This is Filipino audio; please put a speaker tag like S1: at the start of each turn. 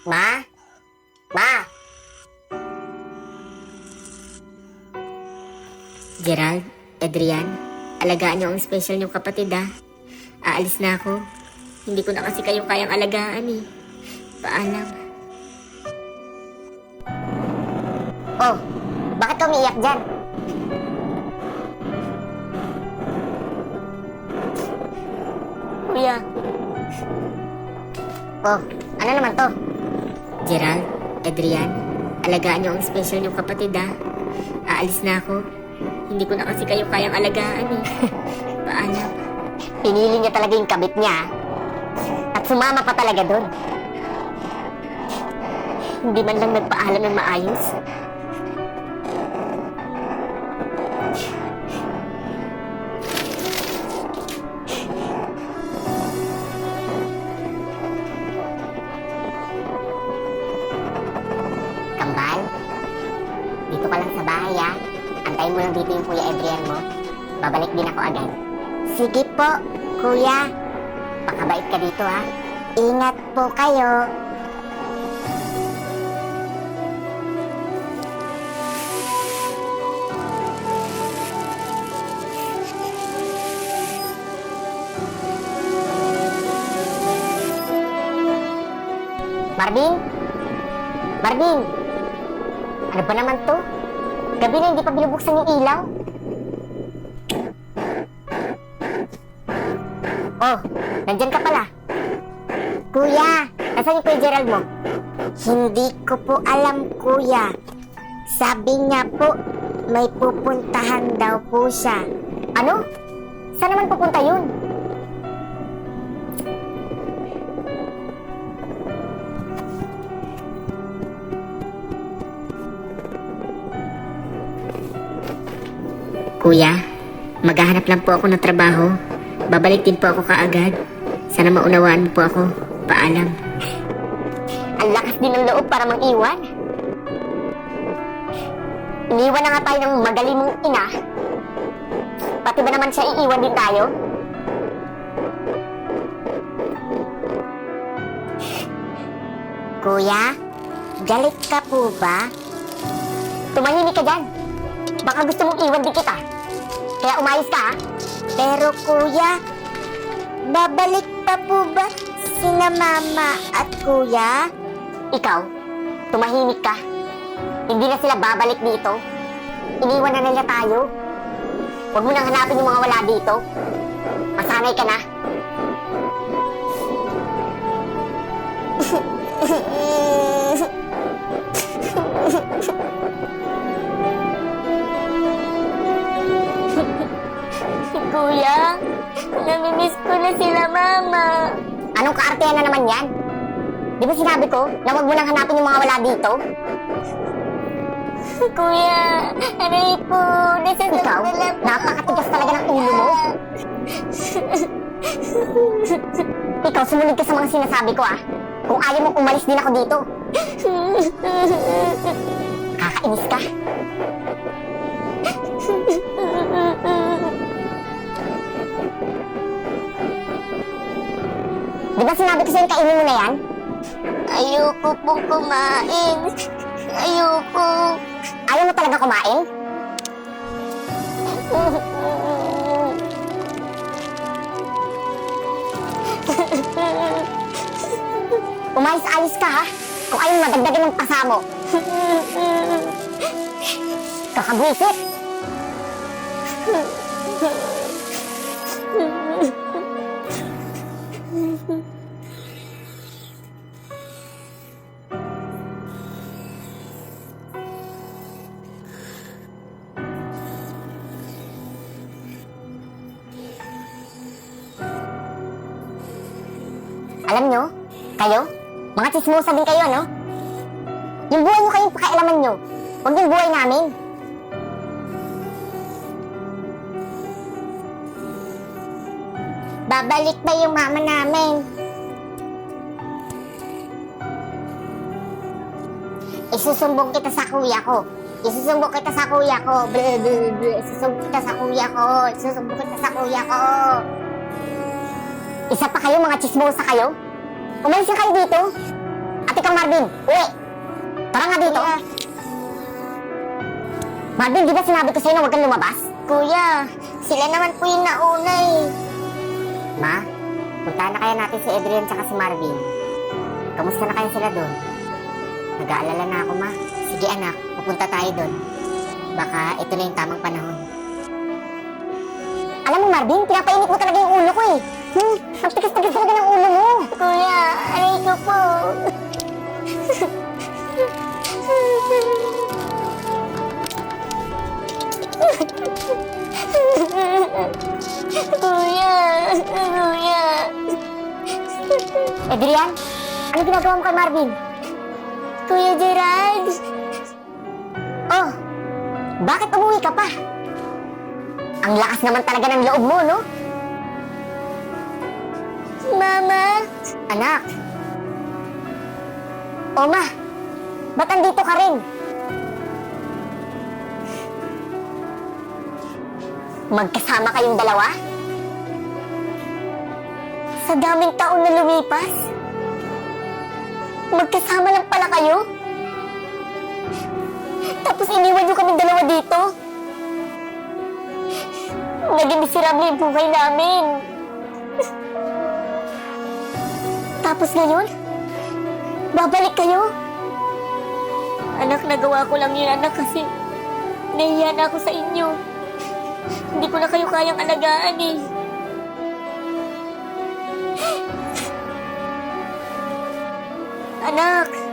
S1: Ma? Ma?
S2: Gerald, Adrian, alagaan niyo ang special niyong kapatid ha. Aalis na ako. Hindi ko na kasi kayo kayang alagaan eh. Paalam.
S1: Oh, bakit ka umiiyak dyan?
S2: Kuya.
S1: Oh, ano naman to?
S2: Gerald, Adrian, alagaan niyo ang special niyong kapatid ha. Aalis na ako. Hindi ko na kasi kayo kayang alagaan eh. Paalam.
S1: Pinili niya talaga yung kabit niya. At sumama pa talaga doon.
S2: Hindi man lang nagpaalam ng maayos.
S1: Kambal, dito ka lang sa bahay ah. Antayin mo lang dito yung Kuya Adrian mo. Babalik din ako agad. Sige po, Kuya. Pakabait ka dito ah. Ingat po kayo. Marvin? Marvin? Ano ba naman to? Gabi na hindi pa binubuksan yung ilaw. Oh, nandyan ka pala. Kuya, nasaan yung Kuya Gerald mo? Hindi ko po alam, Kuya. Sabi niya po, may pupuntahan daw po siya. Ano? Saan naman pupunta yun?
S2: Kuya, maghahanap lang po ako ng trabaho. Babalik din po ako kaagad. Sana maunawaan mo po ako. Paalam.
S1: Ang lakas din ng loob para mang-iwan. Iniwan na nga tayo ng magaling mong ina. Pati ba naman siya iiwan din tayo? Kuya, galit ka po ba? Tumahimik ka dyan. Baka gusto mong iwan din kita. Kaya umayos ka ha? Pero kuya, babalik pa po ba sina mama at kuya? Ikaw, tumahimik ka. Hindi na sila babalik dito. Iniwan na nila tayo. Huwag mo nang hanapin yung mga wala dito. Masanay ka na.
S2: Kuya, namimiss ko na sila mama.
S1: Anong kaartehan na naman yan? Di ba sinabi ko na huwag mo nang hanapin yung mga wala dito?
S2: Kuya, aray po,
S1: Ikaw, napakatigas talaga ng ulo mo. Ikaw, sumunod ka sa mga sinasabi ko ah. Kung ayaw mo, umalis din ako dito. Kakainis ka. Di ba sinabi ko sa'yo kainin mo na yan?
S2: Ayoko pong kumain. Ayoko.
S1: Ayaw mo talaga kumain? Umayos-ayos ka ha? Kung ayaw madagdagan ng pasa mo. Kakabwisit! Alam nyo, kayo, mga tsismosa din kayo, no? Yung buhay nyo kayong pakialaman nyo. Huwag yung buhay namin. Babalik ba yung mama namin? Isusumbong kita sa kuya ko. Isusumbong kita sa kuya ko. Isusumbong kita sa kuya ko. Isusumbong kita sa kuya ko. Isa pa kayo, mga tsismosa kayo? Umalis na kayo dito. At ikaw, Marvin, uwi. Tara nga dito. Marvin, di ba sinabi ko sa'yo na huwag kang lumabas? Kuya, sila naman po yung nauna eh. Ma, puntahan na kaya natin si Adrian tsaka si Marvin. Kamusta na kaya sila doon? Nag-aalala na ako, ma. Sige anak, pupunta tayo doon. Baka ito na yung tamang panahon. Alam mo, Marvin, pinapainit mo talaga yung ulo ko eh. Ang tigas-tigas talaga ng ulo mo. Kuya, aray ko po. Kuya, kuya. Adrian, ano ginagawa mo kay Marvin? Kuya Gerald. Oh, bakit umuwi ka pa? Ang lakas naman talaga ng loob mo, no? Mama? Anak? O ma, ba't andito ka rin? Magkasama kayong dalawa? Sa daming taon na lumipas? Magkasama lang pala kayo? Tapos iniwan niyo kaming dalawa dito? Naging miserable yung buhay namin. Tapos ngayon, babalik kayo? Anak, nagawa ko lang yun, anak, kasi nahiya na ako sa inyo. Hindi ko na kayo kayang alagaan eh. Anak!